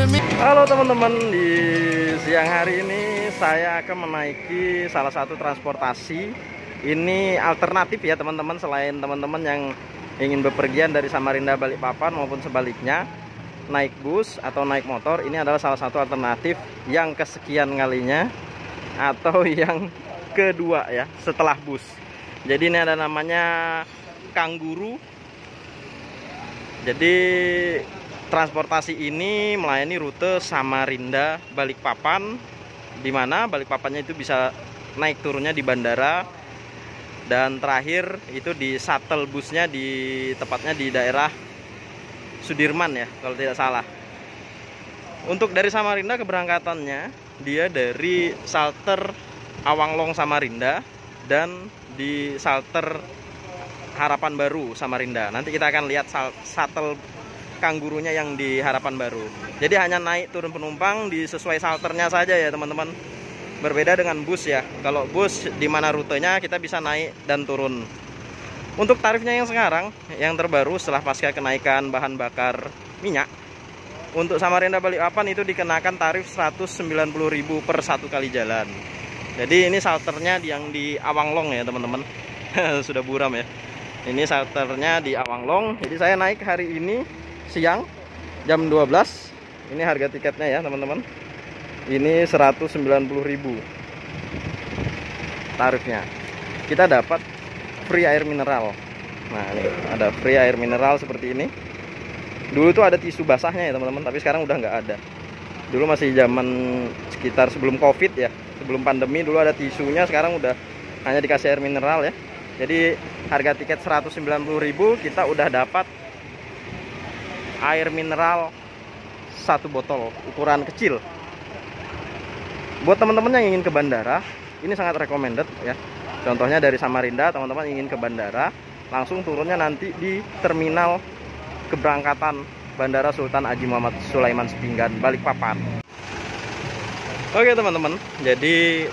Halo teman-teman, di siang hari ini saya akan menaiki salah satu transportasi. Ini alternatif ya teman-teman, selain teman-teman yang ingin bepergian dari Samarinda Balikpapan maupun sebaliknya naik bus atau naik motor, ini adalah salah satu alternatif yang kesekian kalinya atau yang kedua ya setelah bus. Jadi ini ada namanya Kangguru. Jadi transportasi ini melayani rute Samarinda Balikpapan, di mana Balikpapannya itu bisa naik turunnya di bandara, dan terakhir itu di shuttle busnya tepatnya di daerah Sudirman ya kalau tidak salah. Untuk dari Samarinda keberangkatannya dia dari shelter Awanglong Samarinda dan di shelter Harapan Baru Samarinda. Nanti kita akan lihat shuttle Kanggurunya yang di Harapan Baru. Jadi hanya naik turun penumpang di sesuai shelternya saja ya teman-teman. Berbeda dengan bus ya. Kalau bus di mana rutenya kita bisa naik dan turun. Untuk tarifnya yang sekarang yang terbaru setelah pasca kenaikan bahan bakar minyak, untuk Samarinda Balikpapan itu dikenakan tarif 190.000 per satu kali jalan. Jadi ini shelternya yang di Awanglong ya teman-teman. Sudah buram ya. Ini shelternya di Awanglong. Jadi saya naik hari ini siang jam 12. Ini harga tiketnya ya teman-teman. Ini 190.000 tarifnya. Kita dapat free air mineral. Nah ini ada free air mineral seperti ini. Dulu tuh ada tisu basahnya ya teman-teman, tapi sekarang udah nggak ada. Dulu masih zaman sekitar sebelum COVID ya, sebelum pandemi dulu ada tisunya, sekarang udah hanya dikasih air mineral ya. Jadi harga tiket 190.000 kita udah dapat air mineral 1 botol ukuran kecil. Buat teman-teman yang ingin ke bandara, ini sangat recommended ya. Contohnya dari Samarinda, teman-teman ingin ke bandara, langsung turunnya nanti di terminal keberangkatan Bandara Sultan Haji Muhammad Sulaiman Sepinggan Balikpapan. Oke teman-teman, jadi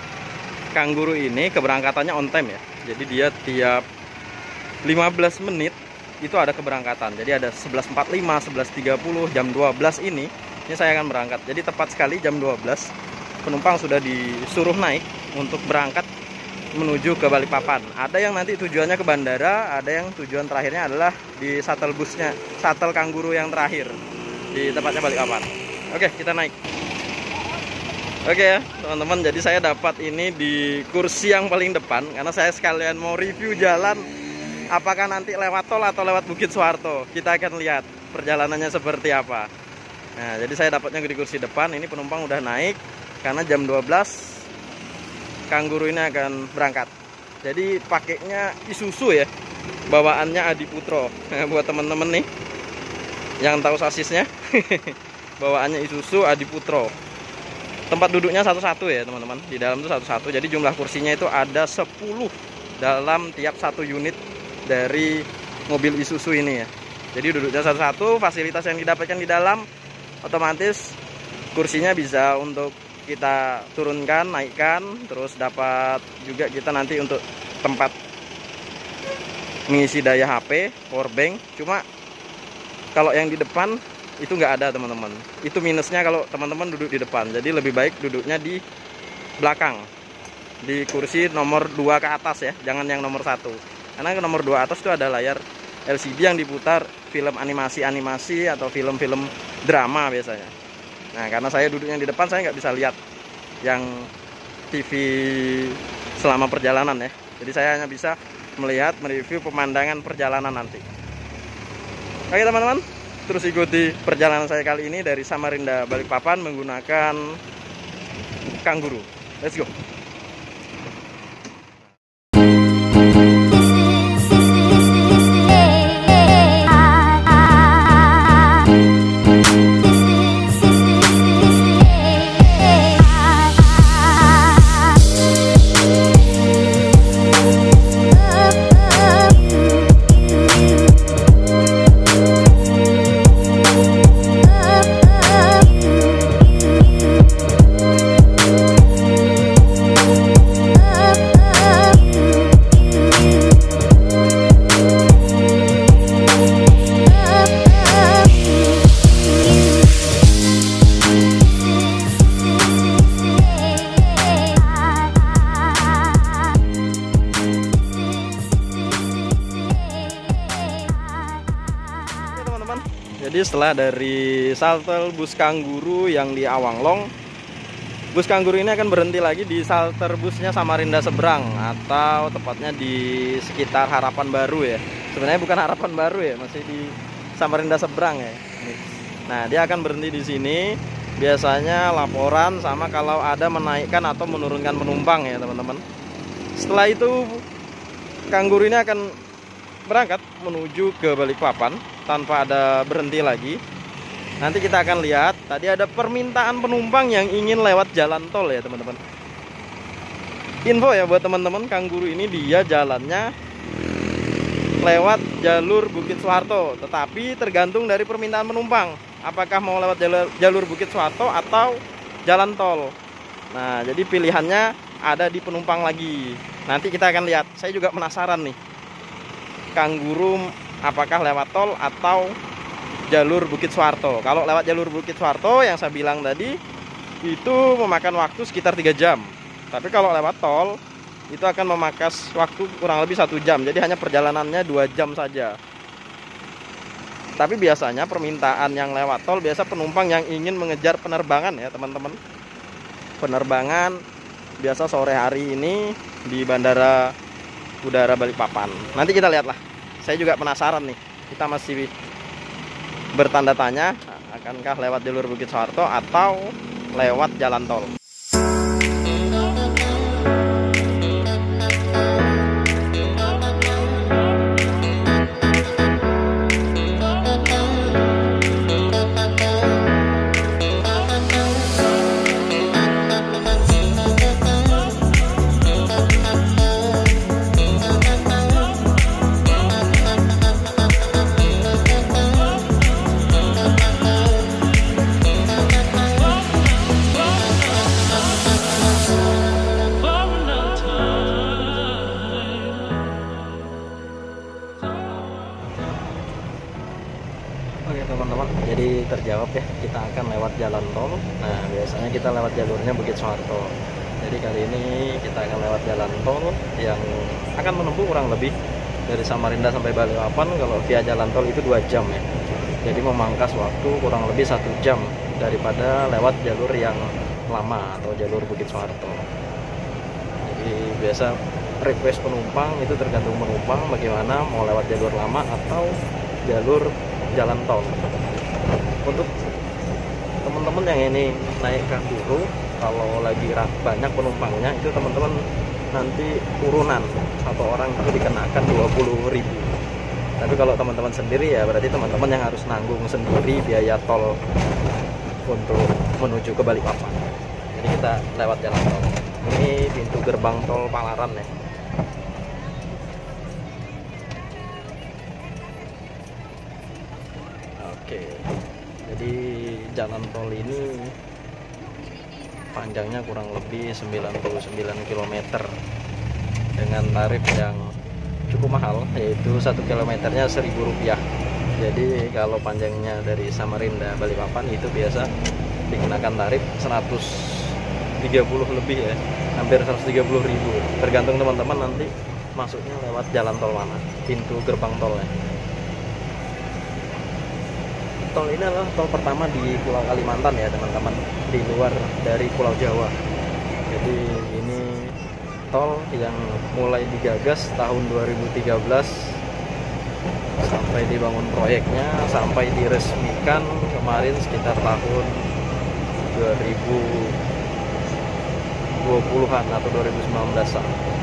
Kangguru ini keberangkatannya on time ya. Jadi dia tiap 15 menit itu ada keberangkatan. Jadi ada 11.45, 11.30, jam 12 ini saya akan berangkat. Jadi tepat sekali jam 12 penumpang sudah disuruh naik untuk berangkat menuju ke Balikpapan. Ada yang nanti tujuannya ke bandara, ada yang tujuan terakhirnya adalah di shuttle busnya, shuttle Kangguru yang terakhir di tempatnya Balikpapan. Oke, kita naik. Oke ya teman-teman, jadi saya dapat ini di kursi yang paling depan karena saya sekalian mau review jalan. Apakah nanti lewat tol atau lewat Bukit Soeharto? Kita akan lihat perjalanannya seperti apa. Nah, jadi saya dapatnya di kursi depan. Ini penumpang udah naik karena jam 12 Kangguru ini akan berangkat. Jadi pakainya Isuzu ya, bawaannya Adiputro. Nah, buat teman-teman nih yang tahu sasisnya, bawaannya Isuzu Adiputro. Tempat duduknya satu-satu ya teman-teman. Di dalam itu satu-satu. Jadi jumlah kursinya itu ada 10 dalam tiap satu unit dari mobil Isuzu ini ya. Jadi duduknya satu-satu. Fasilitas yang didapatkan di dalam otomatis kursinya bisa untuk kita turunkan, naikkan, terus dapat juga kita nanti untuk tempat mengisi daya HP, power bank. Cuma kalau yang di depan itu nggak ada teman-teman. Itu minusnya kalau teman-teman duduk di depan. Jadi lebih baik duduknya di belakang, di kursi nomor 2 ke atas ya, jangan yang nomor 1. Karena nomor 2 atas itu ada layar LCD yang diputar film animasi atau film-film drama biasanya. Nah karena saya duduknya di depan, saya nggak bisa lihat yang TV selama perjalanan ya. Jadi saya hanya bisa melihat, mereview pemandangan perjalanan nanti. Oke teman-teman, terus ikuti perjalanan saya kali ini dari Samarinda Balikpapan menggunakan Kangguru. Let's go. setelah dari salter bus Kangguru yang di Awanglong, bus Kangguru ini akan berhenti lagi di salter busnya Samarinda seberang, atau tepatnya di sekitar Harapan Baru ya. Sebenarnya bukan Harapan Baru ya, masih di Samarinda seberang ya. Nah, dia akan berhenti di sini. Biasanya laporan sama kalau ada menaikkan atau menurunkan penumpang ya teman-teman. Setelah itu Kangguru ini akan berangkat menuju ke Balikpapan tanpa ada berhenti lagi. Nanti kita akan lihat, tadi ada permintaan penumpang yang ingin lewat jalan tol ya teman-teman. Info ya buat teman-teman, Kangguru ini dia jalannya lewat jalur Bukit Soeharto, tetapi tergantung dari permintaan penumpang. Apakah mau lewat jalur Bukit Soeharto atau jalan tol. Nah, jadi pilihannya ada di penumpang lagi. Nanti kita akan lihat. Saya juga penasaran nih, Kangguru apakah lewat tol atau jalur Bukit Soeharto. Kalau lewat jalur Bukit Soeharto yang saya bilang tadi, itu memakan waktu sekitar 3 jam. Tapi kalau lewat tol itu akan memakas waktu kurang lebih 1 jam. Jadi hanya perjalanannya 2 jam saja. Tapi biasanya permintaan yang lewat tol biasa penumpang yang ingin mengejar penerbangan ya teman-teman. Penerbangan biasa sore hari ini di Bandara Udara Balikpapan. Nanti kita lihatlah. Saya juga penasaran nih. Kita masih bertanda tanya, akankah lewat jalur Bukit Soeharto atau lewat jalan tol. Oke teman-teman, jadi terjawab ya, kita akan lewat jalan tol. Nah, biasanya kita lewat jalurnya Bukit Soeharto. Jadi kali ini kita akan lewat jalan tol yang akan menempuh kurang lebih dari Samarinda sampai Balikpapan. Kalau via jalan tol itu 2 jam ya. Jadi memangkas waktu kurang lebih 1 jam daripada lewat jalur yang lama atau jalur Bukit Soeharto. Jadi biasa request penumpang itu tergantung penumpang bagaimana mau lewat jalur lama atau jalur jalan tol. Untuk teman-teman yang ini naik Kangguru, kalau lagi banyak penumpangnya itu teman-teman nanti turunan satu orang itu dikenakan 20.000. Tapi kalau teman-teman sendiri ya berarti teman-teman yang harus nanggung sendiri biaya tol untuk menuju ke Balikpapan. Jadi kita lewat jalan tol. Ini pintu gerbang tol Palaran ya. Oke, jadi jalan tol ini panjangnya kurang lebih 99 km dengan tarif yang cukup mahal, yaitu 1 kilometernya Rp1.000. Jadi kalau panjangnya dari Samarinda Balikpapan itu biasa dikenakan tarif 130 lebih ya, hampir 130.000. Tergantung teman-teman nanti masuknya lewat jalan tol mana, pintu gerbang tolnya. Tol ini adalah tol pertama di Pulau Kalimantan ya teman-teman, di luar dari Pulau Jawa. Jadi ini tol yang mulai digagas tahun 2013 sampai dibangun proyeknya, sampai diresmikan kemarin sekitar tahun 2020-an atau 2019-an.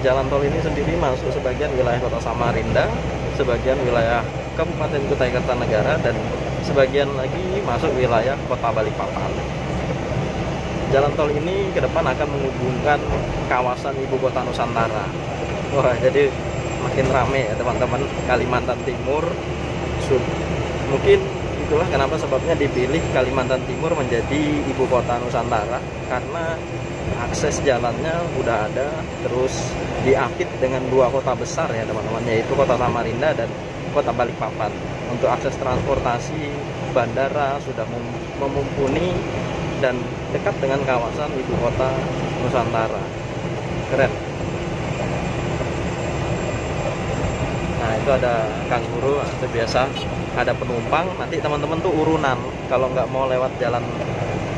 Jalan tol ini sendiri masuk sebagian wilayah Kota Samarinda, sebagian wilayah Kabupaten Kutai Kartanegara, dan sebagian lagi masuk wilayah Kota Balikpapan. Jalan tol ini ke depan akan menghubungkan kawasan ibu kota Nusantara. Wah, jadi makin rame ya teman-teman. Kalimantan Timur, mungkin itulah kenapa sebabnya dipilih Kalimantan Timur menjadi ibu kota Nusantara, karena akses jalannya udah ada, terus diapit dengan 2 kota besar ya teman-teman, yaitu Kota Samarinda dan Kota Balikpapan. Untuk akses transportasi, bandara sudah memumpuni, dan dekat dengan kawasan ibu kota Nusantara. Keren. Nah itu ada kanguru, itu biasa ada penumpang, nanti teman-teman tuh urunan kalau nggak mau lewat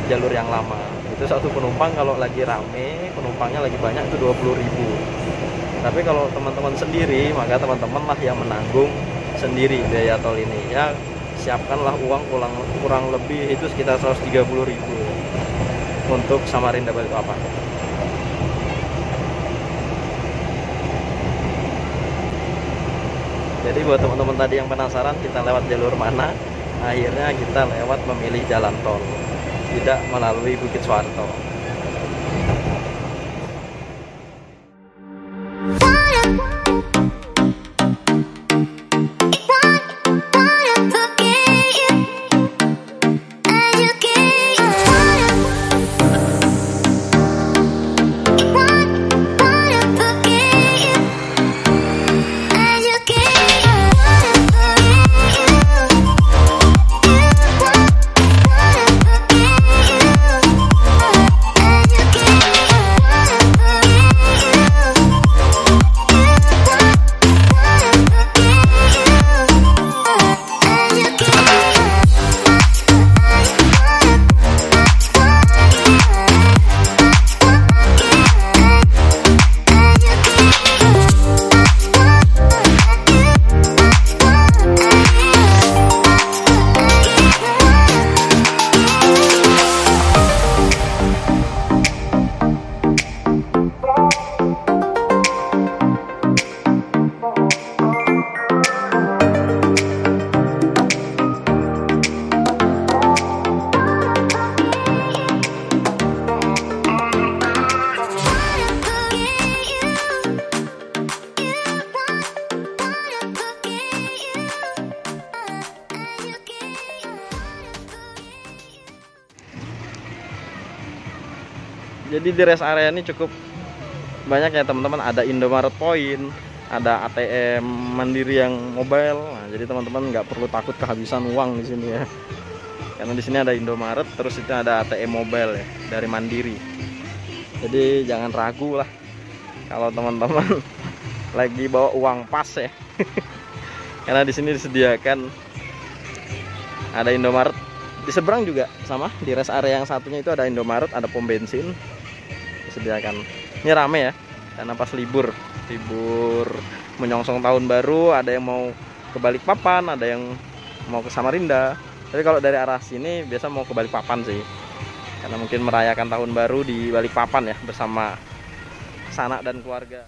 jalur yang lama. Itu satu penumpang kalau lagi rame, penumpangnya lagi banyak itu 20.000. Tapi kalau teman-teman sendiri, maka teman-teman lah yang menanggung sendiri biaya tol ini. Ya siapkanlah uang kurang lebih itu sekitar 130.000 untuk Samarinda Balikpapan. Jadi buat teman-teman tadi yang penasaran kita lewat jalur mana, akhirnya kita lewat memilih jalan tol, tidak melalui Bukit Suharto. Jadi di rest area ini cukup banyak ya teman-teman, ada Indomaret Point, ada ATM Mandiri yang mobile. Nah, jadi teman-teman nggak perlu takut kehabisan uang di sini ya. Karena di sini ada Indomaret, terus itu ada ATM mobile ya dari Mandiri. Jadi jangan ragu lah kalau teman-teman lagi bawa uang pas ya. Karena di sini disediakan ada Indomaret. Di seberang juga sama, di rest area yang satunya itu ada Indomaret, ada pom bensin disediakan. Ini rame ya, karena pas libur menyongsong tahun baru, ada yang mau ke Balikpapan, ada yang mau ke Samarinda. Tapi kalau dari arah sini biasa mau ke Balikpapan sih, karena mungkin merayakan tahun baru di Balikpapan ya bersama sanak dan keluarga.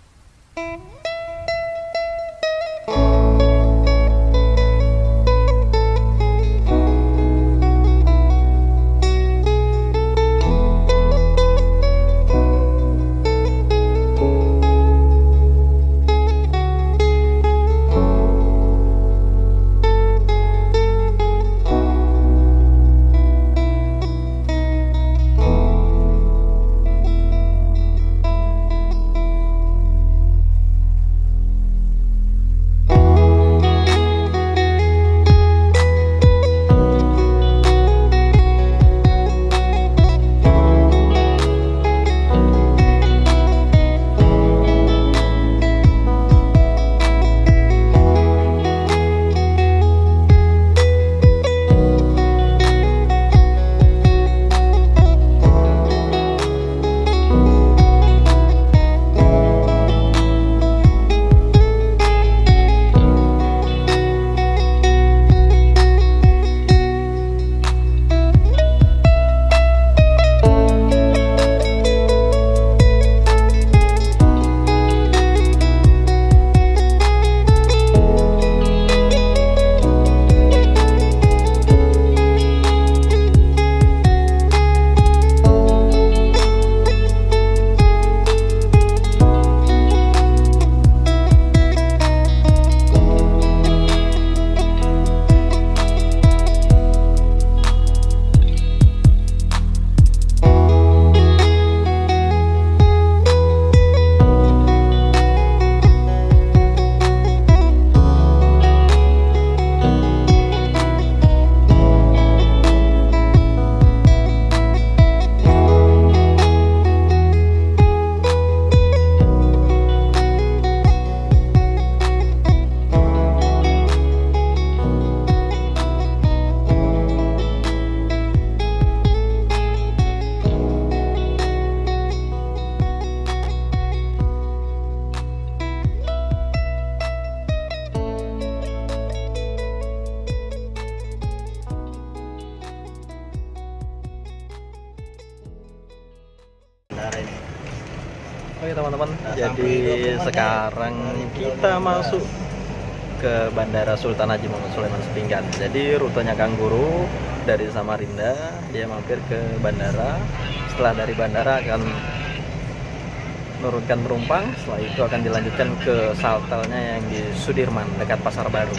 Oke teman-teman, jadi sekarang kita masuk ke Bandara Sultan Haji Muhammad Sulaiman Sepinggan. Jadi rutenya Kang Guru dari Samarinda, dia mampir ke bandara. Setelah dari bandara akan menurunkan penumpang, setelah itu akan dilanjutkan ke saltelnya yang di Sudirman dekat Pasar Baru.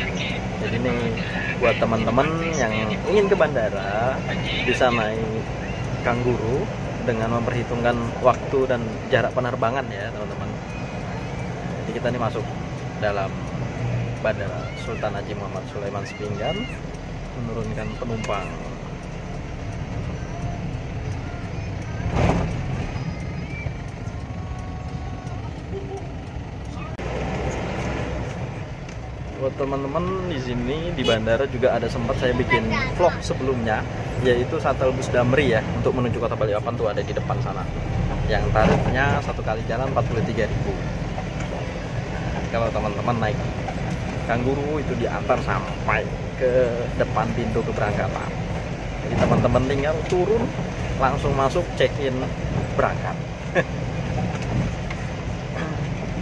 Jadi ini buat teman-teman yang ingin ke bandara bisa naik Kang Guru dengan memperhitungkan waktu dan jarak penerbangan ya teman-teman. Jadi kita ini masuk dalam Bandara Sultan Haji Muhammad Sulaiman Sepinggan, menurunkan penumpang. Buat teman-teman di sini di bandara juga ada sempat saya bikin vlog sebelumnya, yaitu shuttle bus Damri ya, untuk menuju kota Balikpapan tuh ada di depan sana. Yang tarifnya satu kali jalan 43.000. Kalau teman-teman naik Kang Guru itu diantar sampai ke depan pintu keberangkatan. Jadi teman-teman tinggal turun langsung masuk check-in berangkat.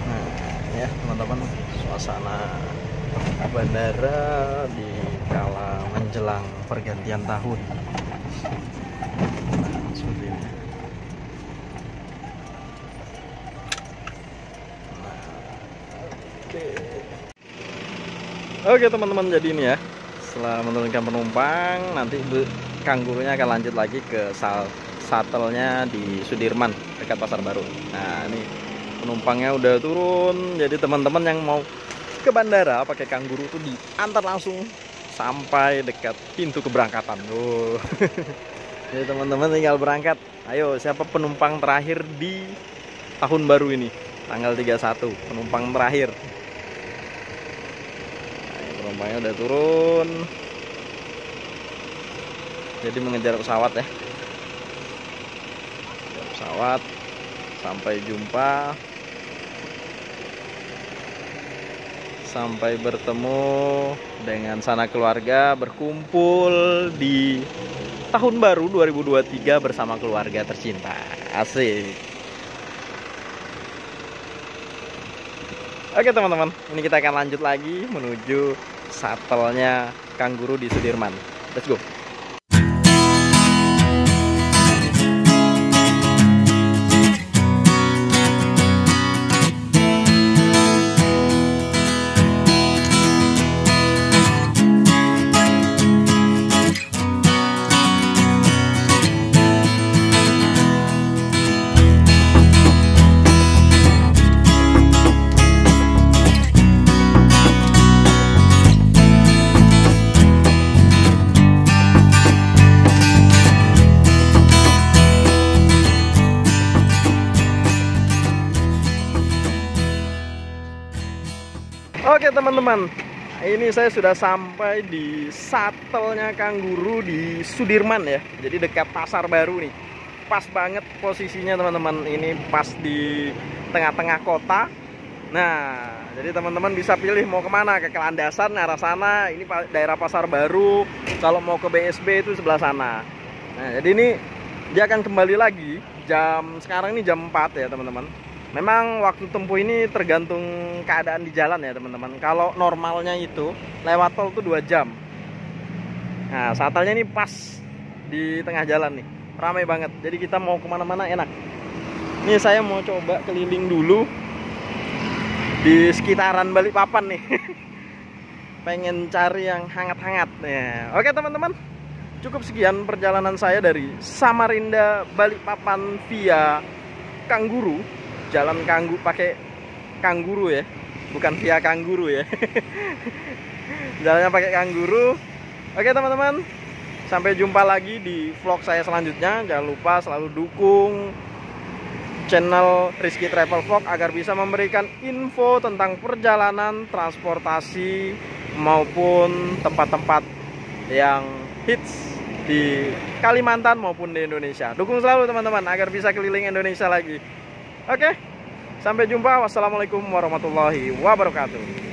Nah, ya teman-teman, suasana bandara di kala menjelang pergantian tahun. Nah, seperti ini. Nah, oke teman-teman, jadi ini ya, setelah menurunkan penumpang nanti Kang Gurunya akan lanjut lagi ke shuttle-nya di Sudirman dekat Pasar Baru. Nah ini penumpangnya udah turun, jadi teman-teman yang mau ke bandara pakai Kang Guru tuh diantar langsung sampai dekat pintu keberangkatan. Jadi teman-teman tinggal berangkat. Ayo, siapa penumpang terakhir di tahun baru ini, tanggal 31, penumpang terakhir. Nah, penumpangnya udah turun, jadi mengejar pesawat ya. Pesawat, sampai jumpa, sampai bertemu dengan sanak keluarga, berkumpul di tahun baru 2023 bersama keluarga tercinta. Asik. Oke teman-teman, ini kita akan lanjut lagi menuju shuttle-nya Kang Guru di Sudirman. Let's go. Oke teman-teman, ini saya sudah sampai di shuttle-nya Kang Guru di Sudirman ya. Jadi dekat Pasar Baru nih. Pas banget posisinya teman-teman, ini pas di tengah-tengah kota. Nah, jadi teman-teman bisa pilih mau kemana, ke Kelandasan arah sana, ini daerah Pasar Baru. Kalau mau ke BSB itu sebelah sana. Nah, jadi ini dia akan kembali lagi sekarang ini jam 4 ya teman-teman. Memang waktu tempuh ini tergantung keadaan di jalan ya teman-teman. Kalau normalnya itu lewat tol tuh 2 jam. Nah, shuttle-nya ini pas di tengah jalan nih, ramai banget. Jadi kita mau kemana-mana enak. Ini saya mau coba keliling dulu di sekitaran Balikpapan nih. Pengen cari yang hangat-hangat. Nah, oke teman-teman, cukup sekian perjalanan saya dari Samarinda Balikpapan via Kang Guru. Jalan pakai Kang Guru ya, bukan via Kang Guru ya. Jalannya pakai Kang Guru. Oke teman-teman, sampai jumpa lagi di vlog saya selanjutnya. Jangan lupa selalu dukung channel Rizky Travel Vlog agar bisa memberikan info tentang perjalanan, transportasi maupun tempat-tempat yang hits di Kalimantan maupun di Indonesia. Dukung selalu teman-teman agar bisa keliling Indonesia lagi. Oke, sampai jumpa. Wassalamualaikum warahmatullahi wabarakatuh.